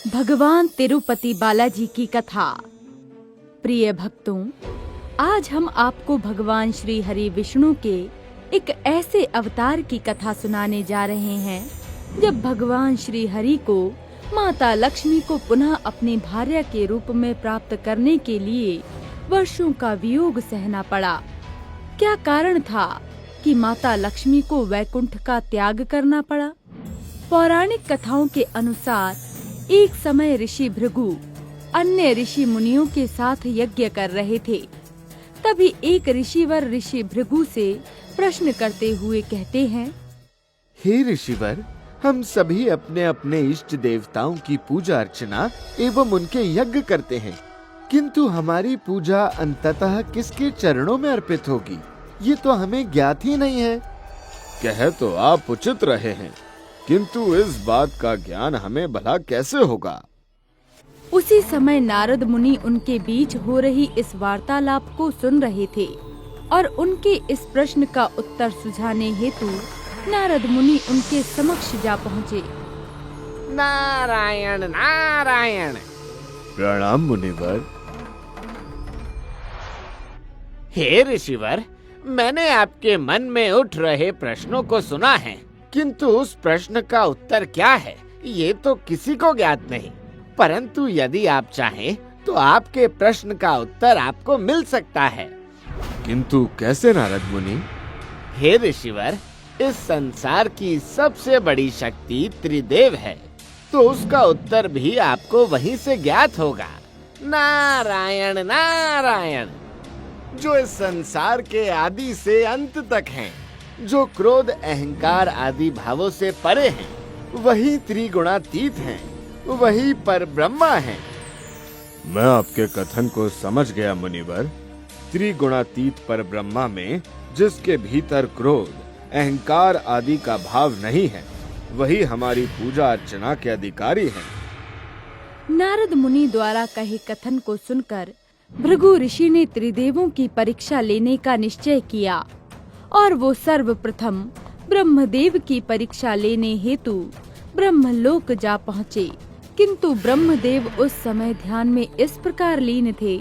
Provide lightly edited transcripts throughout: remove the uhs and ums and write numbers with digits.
भगवान तिरुपति बालाजी की कथा। प्रिय भक्तों, आज हम आपको भगवान श्री हरि विष्णु के एक ऐसे अवतार की कथा सुनाने जा रहे हैं जब भगवान श्री हरि को माता लक्ष्मी को पुनः अपनी भार्या के रूप में प्राप्त करने के लिए वर्षों का वियोग सहना पड़ा। क्या कारण था कि माता लक्ष्मी को वैकुंठ का त्याग करना पड़ा? पौराणिक कथाओं के अनुसार एक समय ऋषि भृगु अन्य ऋषि मुनियों के साथ यज्ञ कर रहे थे। तभी एक ऋषिवर ऋषि भृगु से प्रश्न करते हुए कहते हैं, हे ऋषिवर, हम सभी अपने अपने इष्ट देवताओं की पूजा अर्चना एवं उनके यज्ञ करते हैं, किंतु हमारी पूजा अंततः किसके चरणों में अर्पित होगी, ये तो हमें ज्ञात ही नहीं है। कह तो आप उचित रहे हैं, किंतु इस बात का ज्ञान हमें भला कैसे होगा? उसी समय नारद मुनि उनके बीच हो रही इस वार्तालाप को सुन रहे थे और उनके इस प्रश्न का उत्तर सुझाने हेतु नारद मुनि उनके समक्ष जा पहुँचे। नारायण नारायण। प्रणाम मुनिवर। हे ऋषिवर, मैंने आपके मन में उठ रहे प्रश्नों को सुना है, किंतु उस प्रश्न का उत्तर क्या है ये तो किसी को ज्ञात नहीं। परंतु यदि आप चाहें तो आपके प्रश्न का उत्तर आपको मिल सकता है। किंतु कैसे नारद मुनि? हे ऋषिवर, इस संसार की सबसे बड़ी शक्ति त्रिदेव है, तो उसका उत्तर भी आपको वहीं से ज्ञात होगा। नारायण नारायण। जो इस संसार के आदि से अंत तक हैं, जो क्रोध अहंकार आदि भावों से परे हैं, वही त्रिगुणातीत हैं, वही परब्रह्मा हैं। मैं आपके कथन को समझ गया मुनिवर। त्रिगुणातीत परब्रह्मा में जिसके भीतर क्रोध अहंकार आदि का भाव नहीं है, वही हमारी पूजा अर्चना के अधिकारी हैं। नारद मुनि द्वारा कहे कथन को सुनकर भृगु ऋषि ने त्रिदेवों की परीक्षा लेने का निश्चय किया और वो सर्वप्रथम ब्रह्मदेव की परीक्षा लेने हेतु ब्रह्मलोक जा पहुँचे। किंतु ब्रह्मदेव उस समय ध्यान में इस प्रकार लीन थे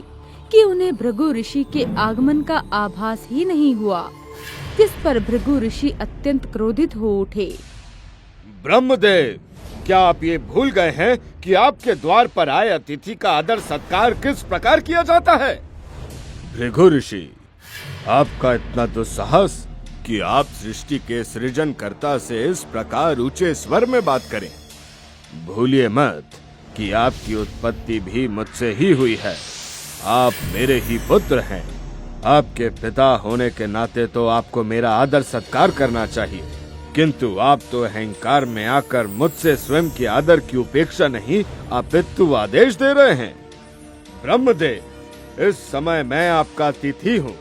कि उन्हें भृगु ऋषि के आगमन का आभास ही नहीं हुआ, जिस पर भृगु ऋषि अत्यंत क्रोधित हो उठे। ब्रह्मदेव, क्या आप ये भूल गए हैं कि आपके द्वार पर आए अतिथि का आदर सत्कार किस प्रकार किया जाता है? भृगु ऋषि, आपका इतना दुस्साहस कि आप सृष्टि के सृजनकर्ता से इस प्रकार ऊंचे स्वर में बात करें। भूलिए मत कि आपकी उत्पत्ति भी मुझसे ही हुई है। आप मेरे ही पुत्र हैं। आपके पिता होने के नाते तो आपको मेरा आदर सत्कार करना चाहिए, किंतु आप तो अहंकार में आकर मुझसे स्वयं के आदर की उपेक्षा नहीं अपितु आदेश दे रहे हैं। ब्रह्मदेव, इस समय मैं आपका अतिथि हूँ,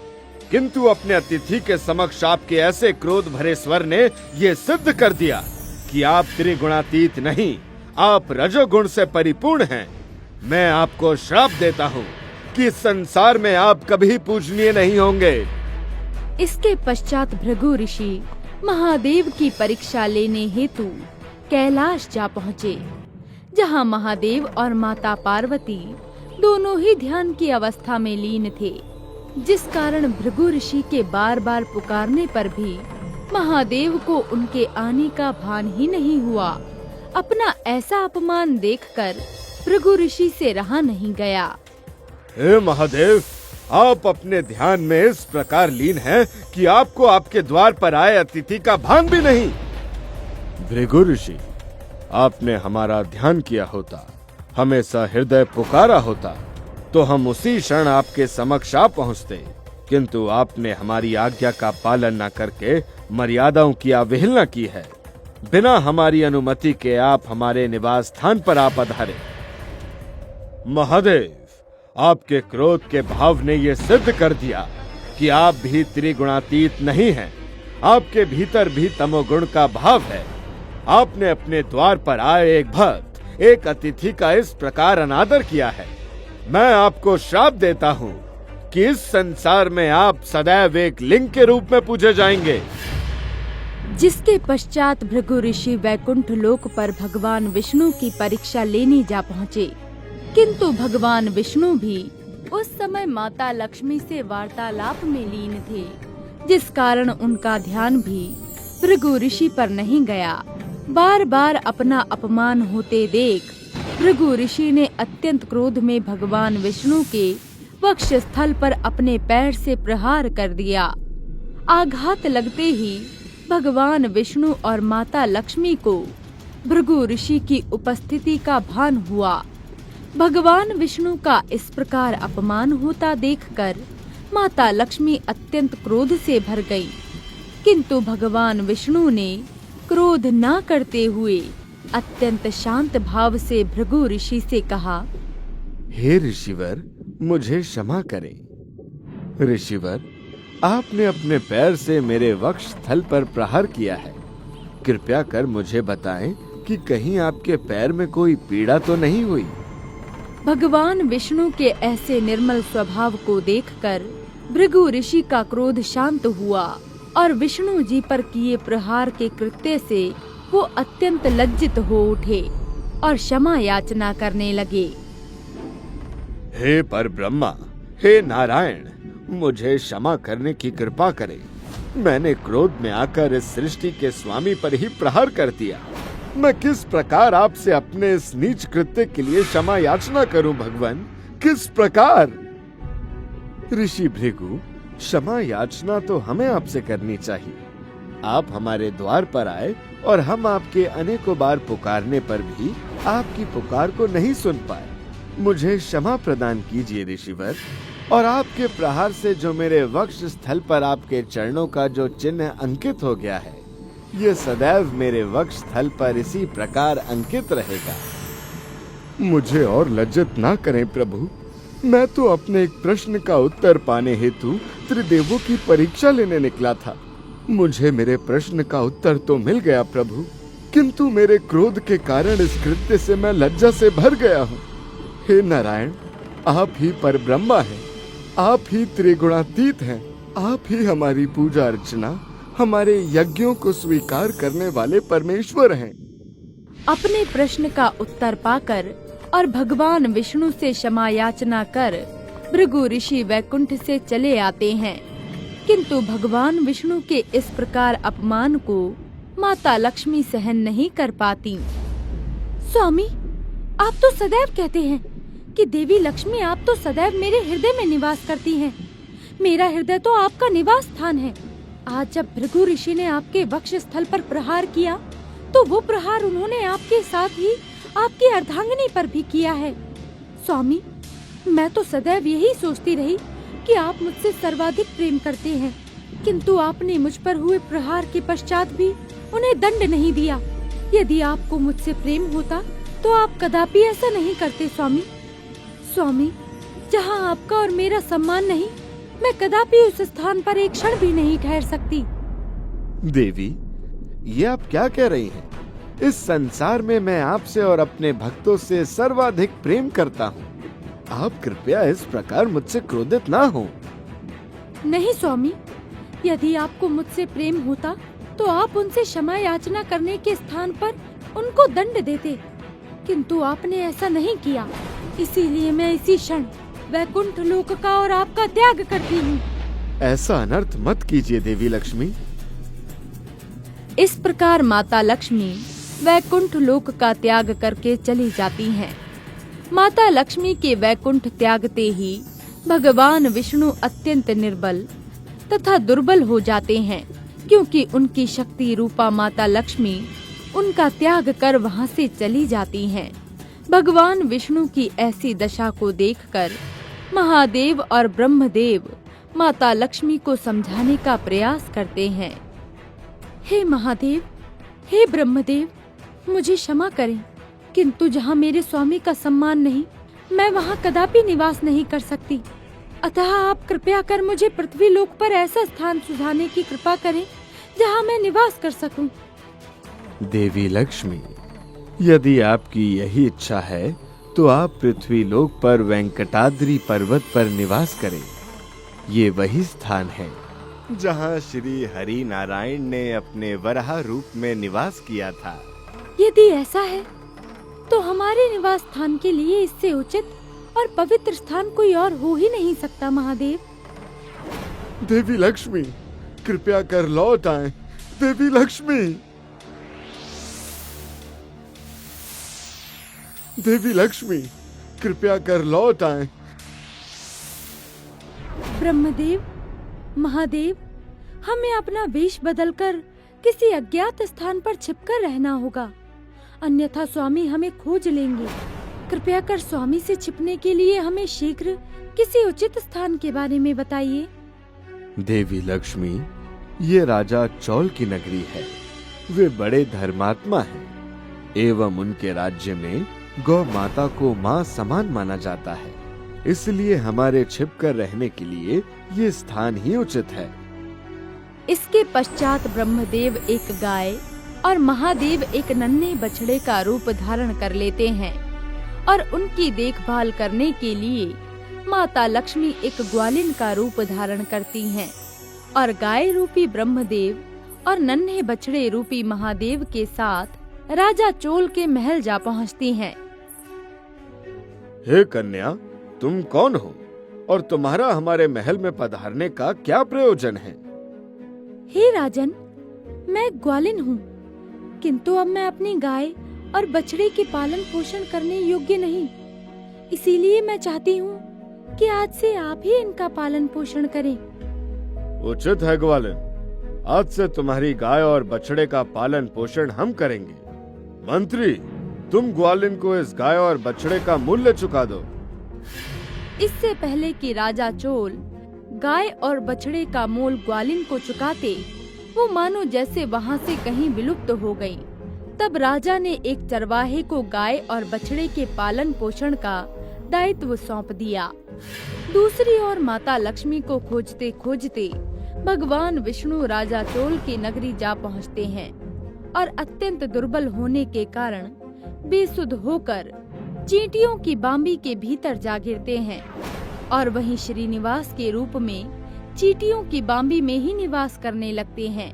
किंतु अपने अतिथि के समक्ष आपके ऐसे क्रोध भरे स्वर ने ये सिद्ध कर दिया कि आप त्रिगुणातीत नहीं, आप रजोगुण से परिपूर्ण हैं। मैं आपको श्राप देता हूँ कि संसार में आप कभी पूजनीय नहीं होंगे। इसके पश्चात भृगु ऋषि महादेव की परीक्षा लेने हेतु कैलाश जा पहुँचे, जहाँ महादेव और माता पार्वती दोनों ही ध्यान की अवस्था में लीन थे, जिस कारण भृगु ऋषि के बार बार पुकारने पर भी महादेव को उनके आने का भान ही नहीं हुआ। अपना ऐसा अपमान देखकर भृगु ऋषि से रहा नहीं गया। हे महादेव, आप अपने ध्यान में इस प्रकार लीन हैं कि आपको आपके द्वार पर आए अतिथि का भान भी नहीं। भृगु ऋषि, आपने हमारा ध्यान किया होता, हमें सहृदय पुकारा होता, तो हम उसी क्षण आपके समक्ष आ पहुँचते, किंतु आपने हमारी आज्ञा का पालन न करके मर्यादाओं की अवहेलना की है। बिना हमारी अनुमति के आप हमारे निवास स्थान पर आ पधारे। महादेव, आपके क्रोध के भाव ने ये सिद्ध कर दिया कि आप भी त्रिगुणातीत नहीं हैं। आपके भीतर भी तमोगुण का भाव है। आपने अपने द्वार पर आए एक भक्त, एक अतिथि का इस प्रकार अनादर किया है। मैं आपको श्राप देता हूँ कि इस संसार में आप सदैव एक लिंग के रूप में पूजे जाएंगे। जिसके पश्चात भृगु ऋषि वैकुंठ लोक पर भगवान विष्णु की परीक्षा लेने जा पहुँचे। किंतु भगवान विष्णु भी उस समय माता लक्ष्मी से वार्तालाप में लीन थे, जिस कारण उनका ध्यान भी भृगु ऋषि पर नहीं गया। बार बार अपना अपमान होते देख भृगु ऋषि ने अत्यंत क्रोध में भगवान विष्णु के वक्ष स्थल पर अपने पैर से प्रहार कर दिया। आघात लगते ही भगवान विष्णु और माता लक्ष्मी को भृगु ऋषि की उपस्थिति का भान हुआ। भगवान विष्णु का इस प्रकार अपमान होता देखकर माता लक्ष्मी अत्यंत क्रोध से भर गई, किंतु भगवान विष्णु ने क्रोध न करते हुए अत्यंत शांत भाव से भृगु ऋषि से कहा, हे ऋषिवर, मुझे क्षमा करें। ऋषिवर, आपने अपने पैर से मेरे वक्ष स्थल पर प्रहार किया है। कृपया कर मुझे बताएं कि कहीं आपके पैर में कोई पीड़ा तो नहीं हुई। भगवान विष्णु के ऐसे निर्मल स्वभाव को देखकर भृगु ऋषि का क्रोध शांत हुआ और विष्णु जी पर किए प्रहार के कृत्य से वो अत्यंत लज्जित हो उठे और क्षमा याचना करने लगे। हे परब्रह्मा, हे नारायण, मुझे क्षमा करने की कृपा करें। मैंने क्रोध में आकर इस सृष्टि के स्वामी पर ही प्रहार कर दिया। मैं किस प्रकार आपसे अपने इस नीच कृत्य के लिए क्षमा याचना करूं भगवान, किस प्रकार? ऋषि भृगु, क्षमा याचना तो हमें आपसे करनी चाहिए। आप हमारे द्वार पर आए और हम आपके अनेकों बार पुकारने पर भी आपकी पुकार को नहीं सुन पाए। मुझे क्षमा प्रदान कीजिए ऋषिवर, और आपके प्रहार से जो मेरे वक्ष स्थल पर आपके चरणों का जो चिन्ह अंकित हो गया है, ये सदैव मेरे वक्ष स्थल पर इसी प्रकार अंकित रहेगा। मुझे और लज्जित ना करें प्रभु। मैं तो अपने एक प्रश्न का उत्तर पाने हेतु त्रिदेवों की परीक्षा लेने निकला था। मुझे मेरे प्रश्न का उत्तर तो मिल गया प्रभु, किंतु मेरे क्रोध के कारण इस कृत्य से मैं लज्जा से भर गया हूँ। हे नारायण, आप ही परब्रह्मा हैं, आप ही त्रिगुणातीत हैं, आप ही हमारी पूजा अर्चना, हमारे यज्ञों को स्वीकार करने वाले परमेश्वर हैं। अपने प्रश्न का उत्तर पाकर और भगवान विष्णु से क्षमा याचना कर भृगु ऋषि वैकुंठ से चले आते हैं, किंतु भगवान विष्णु के इस प्रकार अपमान को माता लक्ष्मी सहन नहीं कर पाती। स्वामी, आप तो सदैव कहते हैं कि देवी लक्ष्मी आप तो सदैव मेरे हृदय में निवास करती हैं। मेरा हृदय तो आपका निवास स्थान है। आज जब भृगु ऋषि ने आपके वक्ष स्थल पर प्रहार किया, तो वो प्रहार उन्होंने आपके साथ ही आपकी अर्धांगिनी पर भी किया है। स्वामी, मैं तो सदैव यही सोचती रही कि आप मुझसे सर्वाधिक प्रेम करते हैं, किंतु आपने मुझ पर हुए प्रहार के पश्चात भी उन्हें दंड नहीं दिया। यदि आपको मुझसे प्रेम होता तो आप कदापि ऐसा नहीं करते। स्वामी, जहाँ आपका और मेरा सम्मान नहीं, मैं कदापि उस स्थान पर एक क्षण भी नहीं ठहर सकती। देवी, ये आप क्या कह रही हैं? इस संसार में मैं आपसे और अपने भक्तों से सर्वाधिक प्रेम करता हूँ। आप कृपया इस प्रकार मुझसे क्रोधित ना हो। नहीं स्वामी, यदि आपको मुझसे प्रेम होता तो आप उनसे क्षमा याचना करने के स्थान पर उनको दंड देते, किंतु आपने ऐसा नहीं किया। इसीलिए मैं इसी क्षण वैकुंठ लोक का और आपका त्याग करती हूँ। ऐसा अनर्थ मत कीजिए देवी लक्ष्मी। इस प्रकार माता लक्ष्मी वैकुंठ लोक का त्याग करके चली जाती हैं। माता लक्ष्मी के वैकुंठ त्यागते ही भगवान विष्णु अत्यंत निर्बल तथा दुर्बल हो जाते हैं, क्योंकि उनकी शक्ति रूपा माता लक्ष्मी उनका त्याग कर वहां से चली जाती हैं। भगवान विष्णु की ऐसी दशा को देखकर महादेव और ब्रह्मदेव माता लक्ष्मी को समझाने का प्रयास करते हैं। हे महादेव, हे ब्रह्मदेव, मुझे क्षमा करें, किंतु जहाँ मेरे स्वामी का सम्मान नहीं, मैं वहाँ कदापि निवास नहीं कर सकती। अतः आप कृपया कर मुझे पृथ्वी लोक पर ऐसा स्थान सुझाने की कृपा करें जहाँ मैं निवास कर सकूं। देवी लक्ष्मी, यदि आपकी यही इच्छा है तो आप पृथ्वी लोक पर वेंकटाद्रि पर्वत पर निवास करें। ये वही स्थान है जहाँ श्री हरि नारायण ने अपने वराह रूप में निवास किया था। यदि ऐसा है तो हमारे निवास स्थान के लिए इससे उचित और पवित्र स्थान कोई और हो ही नहीं सकता महादेव। देवी लक्ष्मी, कृपया कर लौट आए। देवी लक्ष्मी, देवी लक्ष्मी, कृपया कर लौट आए। ब्रह्मदेव, महादेव, हमें अपना वेश बदलकर किसी अज्ञात स्थान पर छिपकर रहना होगा, अन्यथा स्वामी हमें खोज लेंगे। कृपया कर स्वामी से छिपने के लिए हमें शीघ्र किसी उचित स्थान के बारे में बताइए। देवी लक्ष्मी, ये राजा चौल की नगरी है। वे बड़े धर्मात्मा हैं एवं उनके राज्य में गौ माता को माँ समान माना जाता है, इसलिए हमारे छिपकर रहने के लिए ये स्थान ही उचित है। इसके पश्चात ब्रह्मदेव एक गाय और महादेव एक नन्हे बछड़े का रूप धारण कर लेते हैं और उनकी देखभाल करने के लिए माता लक्ष्मी एक ग्वालिन का रूप धारण करती हैं और गाय रूपी ब्रह्मदेव और नन्हे बछड़े रूपी महादेव के साथ राजा चोल के महल जा पहुंचती हैं। हे कन्या, तुम कौन हो और तुम्हारा हमारे महल में पधारने का क्या प्रयोजन है? हे राजन, मैं ग्वालिन हूँ, किंतु अब मैं अपनी गाय और बछड़े के पालन पोषण करने योग्य नहीं। इसीलिए मैं चाहती हूँ कि आज से आप ही इनका पालन पोषण करें। उचित है ग्वालिन, आज से तुम्हारी गाय और बछड़े का पालन पोषण हम करेंगे। मंत्री, तुम ग्वालिन को इस गाय और बछड़े का मूल्य चुका दो। इससे पहले कि राजा चोल गाय और बछड़े का मोल ग्वालिन को चुकाते, वो मानो जैसे वहाँ से कहीं विलुप्त हो गई। तब राजा ने एक चरवाहे को गाय और बछड़े के पालन पोषण का दायित्व सौंप दिया। दूसरी ओर माता लक्ष्मी को खोजते खोजते भगवान विष्णु राजा चोल की नगरी जा पहुँचते हैं और अत्यंत दुर्बल होने के कारण बेसुध होकर चींटियों की बांबी के भीतर जा गिरते हैं और वहीं श्रीनिवास के रूप में चींटियों की बांबी में ही निवास करने लगते हैं।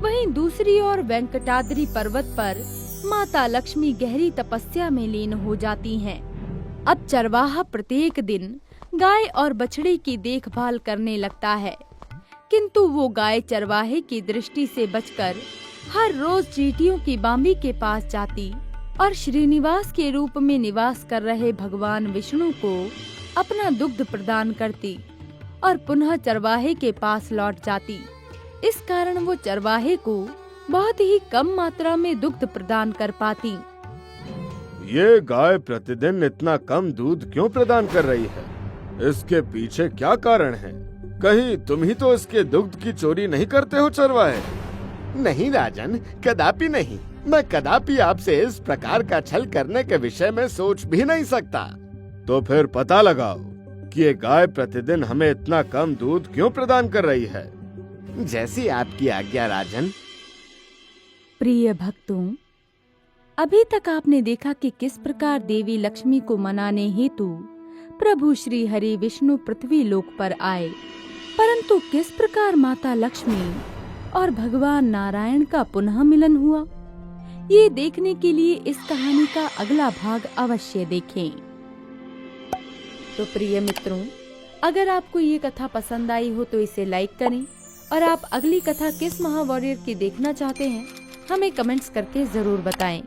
वहीं दूसरी ओर वेंकटाद्रि पर्वत पर माता लक्ष्मी गहरी तपस्या में लीन हो जाती हैं। अब चरवाहा प्रत्येक दिन गाय और बछड़े की देखभाल करने लगता है, किंतु वो गाय चरवाहे की दृष्टि से बचकर हर रोज चींटियों की बांबी के पास जाती और श्रीनिवास के रूप में निवास कर रहे भगवान विष्णु को अपना दुग्ध प्रदान करती और पुनः चरवाहे के पास लौट जाती। इस कारण वो चरवाहे को बहुत ही कम मात्रा में दुग्ध प्रदान कर पाती। ये गाय प्रतिदिन इतना कम दूध क्यों प्रदान कर रही है? इसके पीछे क्या कारण है? कहीं तुम ही तो इसके दुग्ध की चोरी नहीं करते हो चरवाहे? नहीं राजन, कदापि नहीं। मैं कदापि आपसे इस प्रकार का छल करने के विषय में सोच भी नहीं सकता। तो फिर पता लगाओ कि ये गाय प्रतिदिन हमें इतना कम दूध क्यों प्रदान कर रही है। जैसी आपकी आज्ञा राजन। प्रिय भक्तों, अभी तक आपने देखा कि किस प्रकार देवी लक्ष्मी को मनाने हेतु प्रभु श्री हरि विष्णु पृथ्वी लोक पर आए, परंतु किस प्रकार माता लक्ष्मी और भगवान नारायण का पुनः मिलन हुआ। ये देखने के लिए इस कहानी का अगला भाग अवश्य देखें। तो प्रिय मित्रों, अगर आपको ये कथा पसंद आई हो तो इसे लाइक करें और आप अगली कथा किस महावॉरियर की देखना चाहते हैं हमें कमेंट्स करके जरूर बताएं।